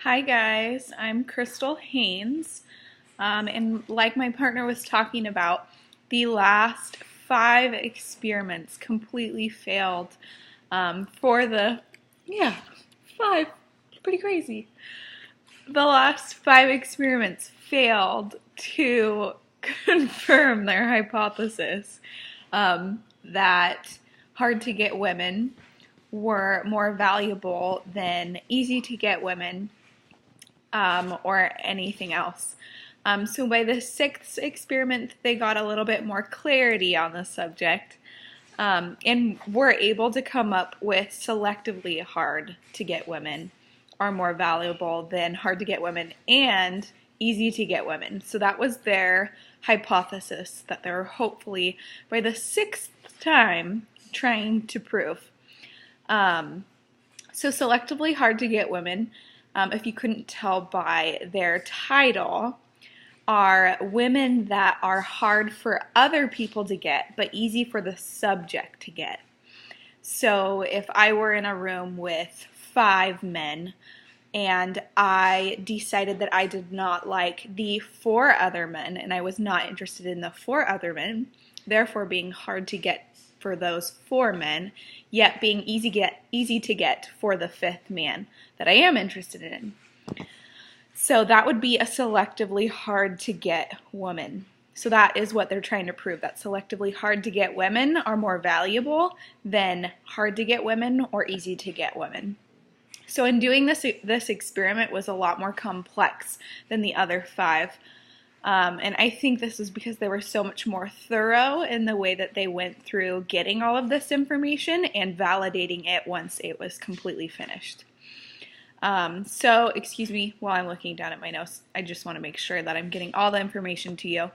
Hi guys, I'm Crystal Haynes, and like my partner was talking about, the last 5 experiments completely failed for the, yeah, 5, pretty crazy. The last 5 experiments failed to confirm their hypothesis that hard-to-get women were more valuable than easy-to-get women or anything else. So by the 6th experiment, they got a little bit more clarity on the subject and were able to come up with selectively hard to get women are more valuable than hard to get women and easy to get women. So that was their hypothesis that they're hopefully by the 6th time trying to prove. So selectively hard to get women, if you couldn't tell by their title, are women that are hard for other people to get, but easy for the subject to get. So if I were in a room with 5 men and I decided that I did not like the 4 other men and I was not interested in the 4 other men, therefore being hard to get for those 4 men, yet being easy to get for the 5th man that I am interested in. So that would be a selectively hard to get woman. So that is what they're trying to prove, that selectively hard to get women are more valuable than hard to get women or easy to get women. So in doing this experiment was a lot more complex than the other 5. And I think this is because they were so much more thorough in the way that they went through getting all of this information and validating it once it was completely finished. So, excuse me while I'm looking down at my notes. I just want to make sure that I'm getting all the information to you.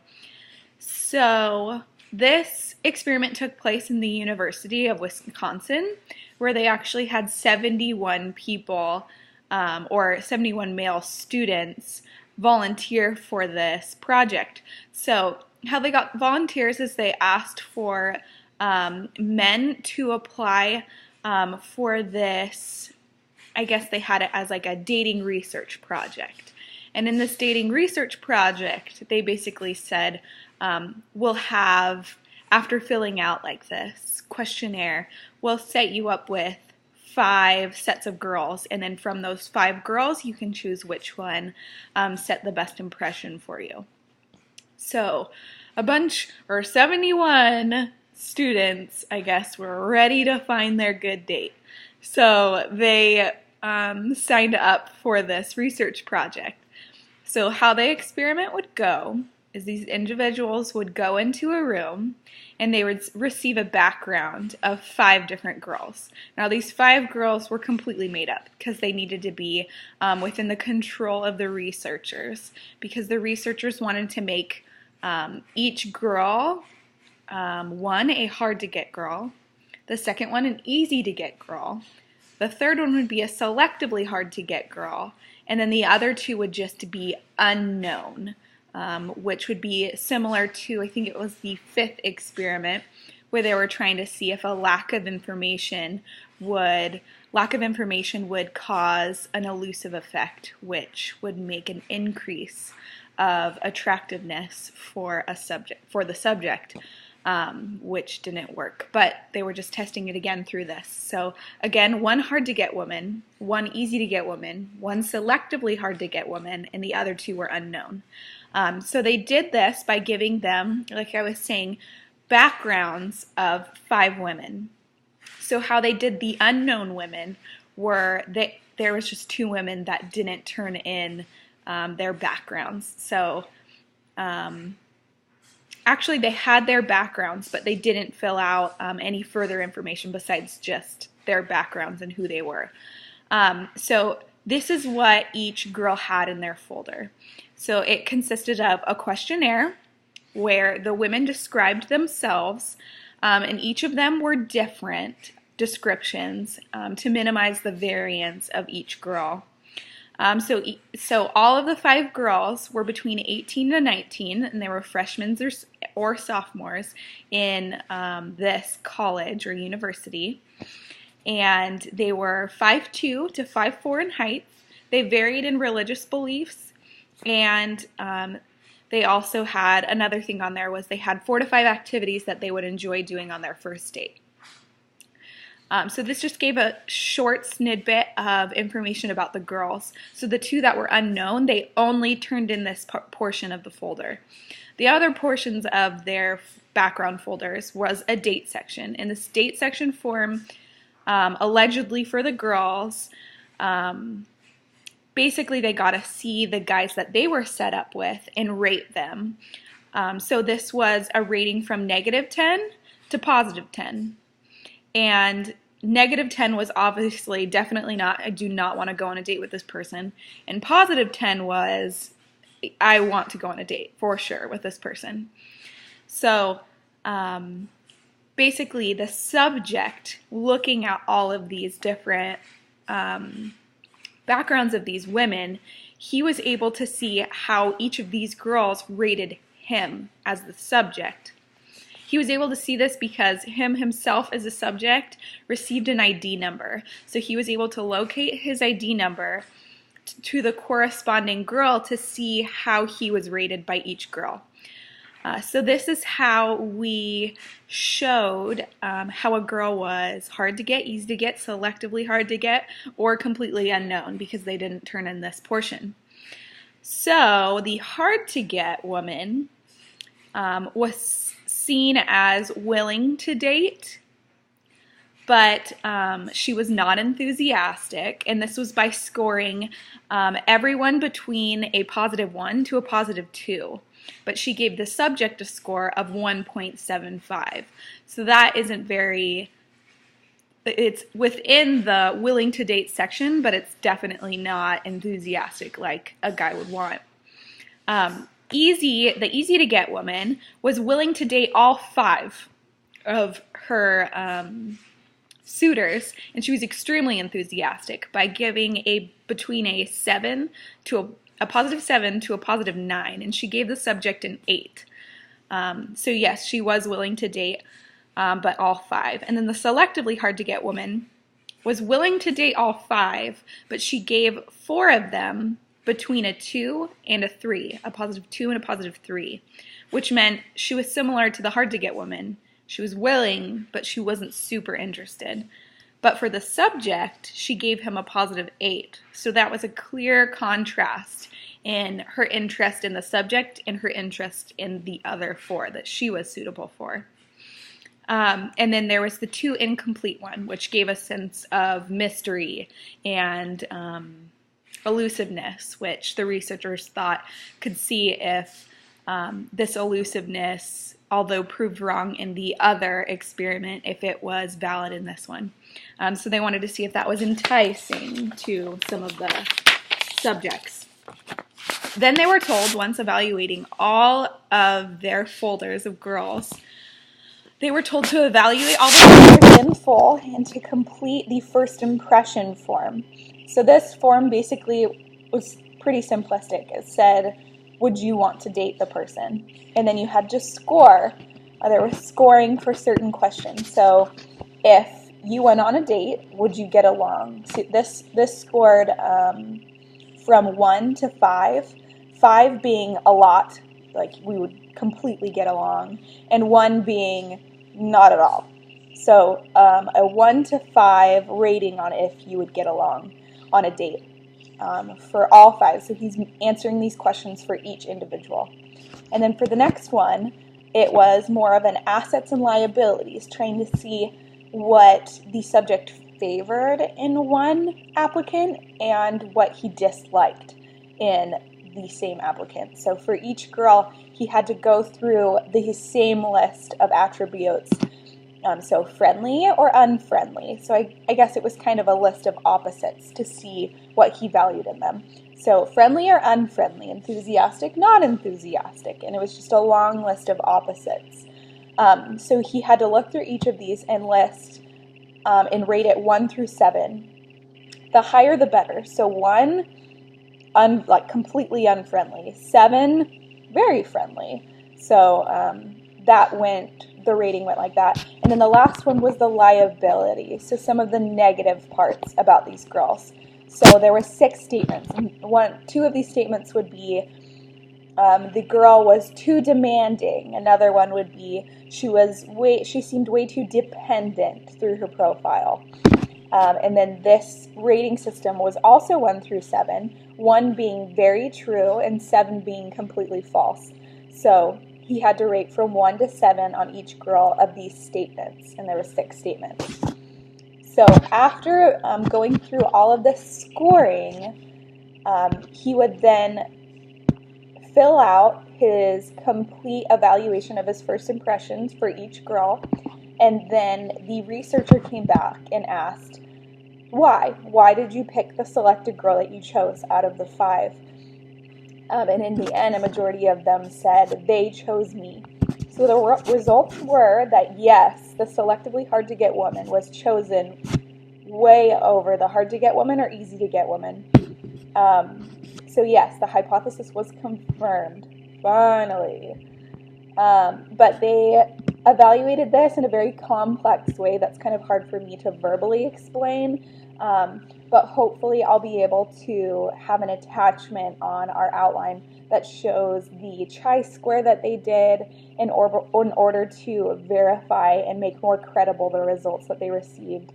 So, this experiment took place in the University of Wisconsin, where they actually had 71 people, or 71 male students, volunteer for this project. So how they got volunteers is they asked for men to apply for this. I guess they had it as like a dating research project. And in this dating research project, they basically said, we'll have, after filling out like this questionnaire, we'll set you up with 5 sets of girls, and then from those 5 girls you can choose which one set the best impression for you. So 71 students, I guess, were ready to find their good date. So they signed up for this research project. So how the experiment would go is these individuals would go into a room and they would receive a background of 5 different girls. Now these 5 girls were completely made up because they needed to be within the control of the researchers, because the researchers wanted to make each girl, one a hard to get girl, the second one an easy to get girl, the third one would be a selectively hard to get girl, and then the other 2 would just be unknown. Which would be similar to, I think it was the 5th experiment, where they were trying to see if a lack of information would cause an elusive effect, which would make an increase of attractiveness for the subject, which didn't work. But they were just testing it again through this. So again, 1 hard to get woman, 1 easy to get woman, 1 selectively hard to get woman, and the other 2 were unknown. So they did this by giving them, like I was saying, backgrounds of 5 women. So how they did the unknown women were there was just 2 women that didn't turn in their backgrounds. So actually they had their backgrounds, but they didn't fill out any further information besides just their backgrounds and who they were. So this is what each girl had in their folder. So it consisted of a questionnaire where the women described themselves, and each of them were different descriptions to minimize the variance of each girl. So all of the 5 girls were between 18 to 19, and they were freshmen or sophomores in this college or university. And they were 5'2" to 5'4" in height. They varied in religious beliefs, and they also had another thing on there was they had 4 to 5 activities that they would enjoy doing on their first date. So this just gave a short snippet of information about the girls. So the 2 that were unknown, they only turned in this portion of the folder. The other portions of their background folders was a date section. In this date section form, allegedly for the girls, basically they got to see the guys that they were set up with and rate them. So this was a rating from -10 to +10. And -10 was obviously definitely not, I do not want to go on a date with this person. And +10 was, I want to go on a date for sure with this person. So basically the subject, looking at all of these different backgrounds of these women, he was able to see how each of these girls rated him as the subject. He was able to see this because him himself as a subject received an ID number. So he was able to locate his ID number to the corresponding girl to see how he was rated by each girl. So this is how we showed how a girl was hard to get, easy to get, selectively hard to get, or completely unknown because they didn't turn in this portion. So the hard to get woman was seen as willing to date, but she was not enthusiastic, and this was by scoring everyone between a +1 to a +2. But she gave the subject a score of 1.75. So that isn't very, it's within the willing to date section, but it's definitely not enthusiastic like a guy would want. The easy to get woman was willing to date all 5 of her suitors, and she was extremely enthusiastic by giving between a +7 to a +9, and she gave the subject an 8. So yes, she was willing to date, but all 5. And then the selectively hard to get woman was willing to date all 5, but she gave 4 of them between a 2 and a 3, a +2 and a +3, which meant she was similar to the hard to get woman. She was willing, but she wasn't super interested. But for the subject, she gave him a +8. So that was a clear contrast in her interest in the subject and her interest in the other 4 that she was suitable for. And then there was the 2 incomplete one, which gave a sense of mystery and elusiveness, which the researchers thought could see if this elusiveness, although proved wrong in the other experiment, if it was valid in this one. So they wanted to see if that was enticing to some of the subjects. Then they were told, once evaluating all of their folders of girls, they were told to evaluate all the folders in full and to complete the first impression form. So this form basically was pretty simplistic. It said, would you want to date the person? And then you had to score. There was scoring for certain questions. So if you went on a date, would you get along? So this scored from 1 to 5, 5 being a lot, like we would completely get along, and 1 being not at all. So a 1 to 5 rating on if you would get along on a date for all 5. So he's answering these questions for each individual. And then for the next one, it was more of an assets and liabilities, trying to see what the subject favored in one applicant and what he disliked in the same applicant. So for each girl, he had to go through the same list of attributes. So friendly or unfriendly. So I guess it was kind of a list of opposites to see what he valued in them. So friendly or unfriendly, enthusiastic, not enthusiastic, and it was just a long list of opposites. So he had to look through each of these and list and rate it 1 through 7. The higher the better. So 1, like completely unfriendly. 7, very friendly. So the rating went like that. And then the last one was the liability. So some of the negative parts about these girls. So there were 6 statements. Two of these statements would be the girl was too demanding. Another one would be she seemed way too dependent through her profile. And then this rating system was also 1 through 7, 1 being very true and 7 being completely false. So he had to rate from 1 to 7 on each girl of these statements, and there were 6 statements. So after going through all of this scoring, he would then fill out his complete evaluation of his first impressions for each girl, and then the researcher came back and asked, why did you pick the selected girl that you chose out of the 5? And in the end, a majority of them said they chose me. So the results were that yes, the selectively hard to get woman was chosen way over the hard to get woman or easy to get woman. So yes, the hypothesis was confirmed, finally. But they evaluated this in a very complex way that's kind of hard for me to verbally explain. But hopefully I'll be able to have an attachment on our outline that shows the chi-square that they did in order to verify and make more credible the results that they received.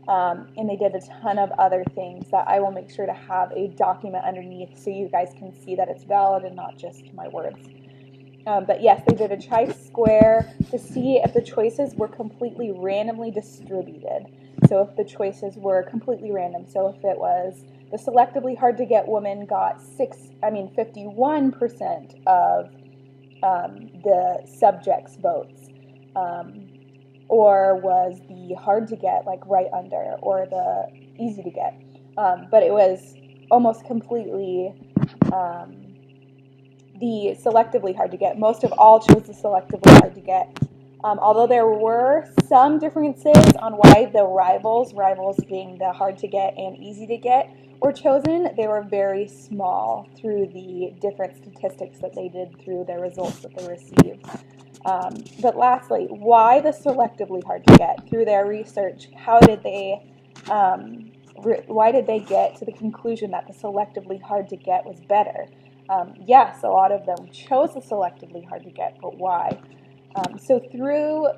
And they did a ton of other things that I will make sure to have a document underneath so you guys can see that it's valid and not just my words. But yes, they did a chi-square to see if the choices were completely randomly distributed. So if the choices were completely random, so if it was the selectively hard to get woman got 51% of the subject's votes, or was the hard to get like right under, or the easy to get, but it was almost completely the selectively hard to get. Most of all chose the selectively hard to get. Although there were some differences on why the rivals being the hard to get and easy to get, were chosen, they were very small through the different statistics that they did through their results that they received. But lastly, why the selectively hard to get? Through their research, why did they get to the conclusion that the selectively hard to get was better? Yes, a lot of them chose the selectively hard to get, but why? So through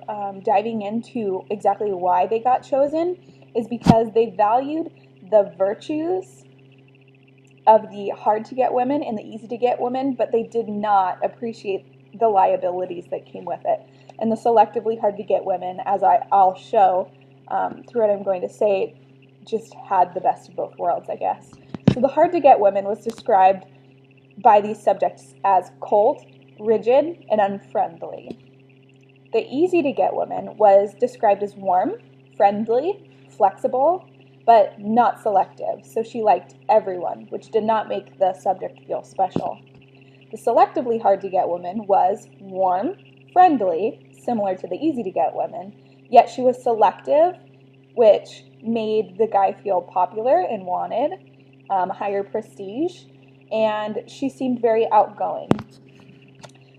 diving into exactly why they got chosen is because they valued the virtues of the hard to get women and the easy to get women, but they did not appreciate the liabilities that came with it. And the selectively hard to get women, as I'll show through what I'm going to say, just had the best of both worlds, I guess. So the hard to get women was described by these subjects as cold, rigid, and unfriendly. The easy to get woman was described as warm, friendly, flexible, but not selective. So she liked everyone, which did not make the subject feel special. The selectively hard to get woman was warm, friendly, similar to the easy to get woman, yet she was selective, which made the guy feel popular and wanted, higher prestige, and she seemed very outgoing.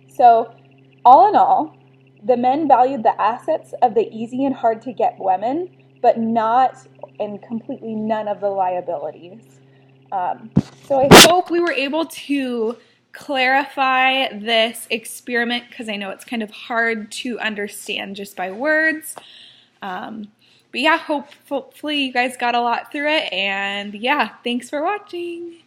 So all in all, the men valued the assets of the easy and hard to get women, but not and completely none of the liabilities. So I hope we were able to clarify this experiment, because I know it's kind of hard to understand just by words. But yeah, hopefully you guys got a lot through it, and yeah, thanks for watching.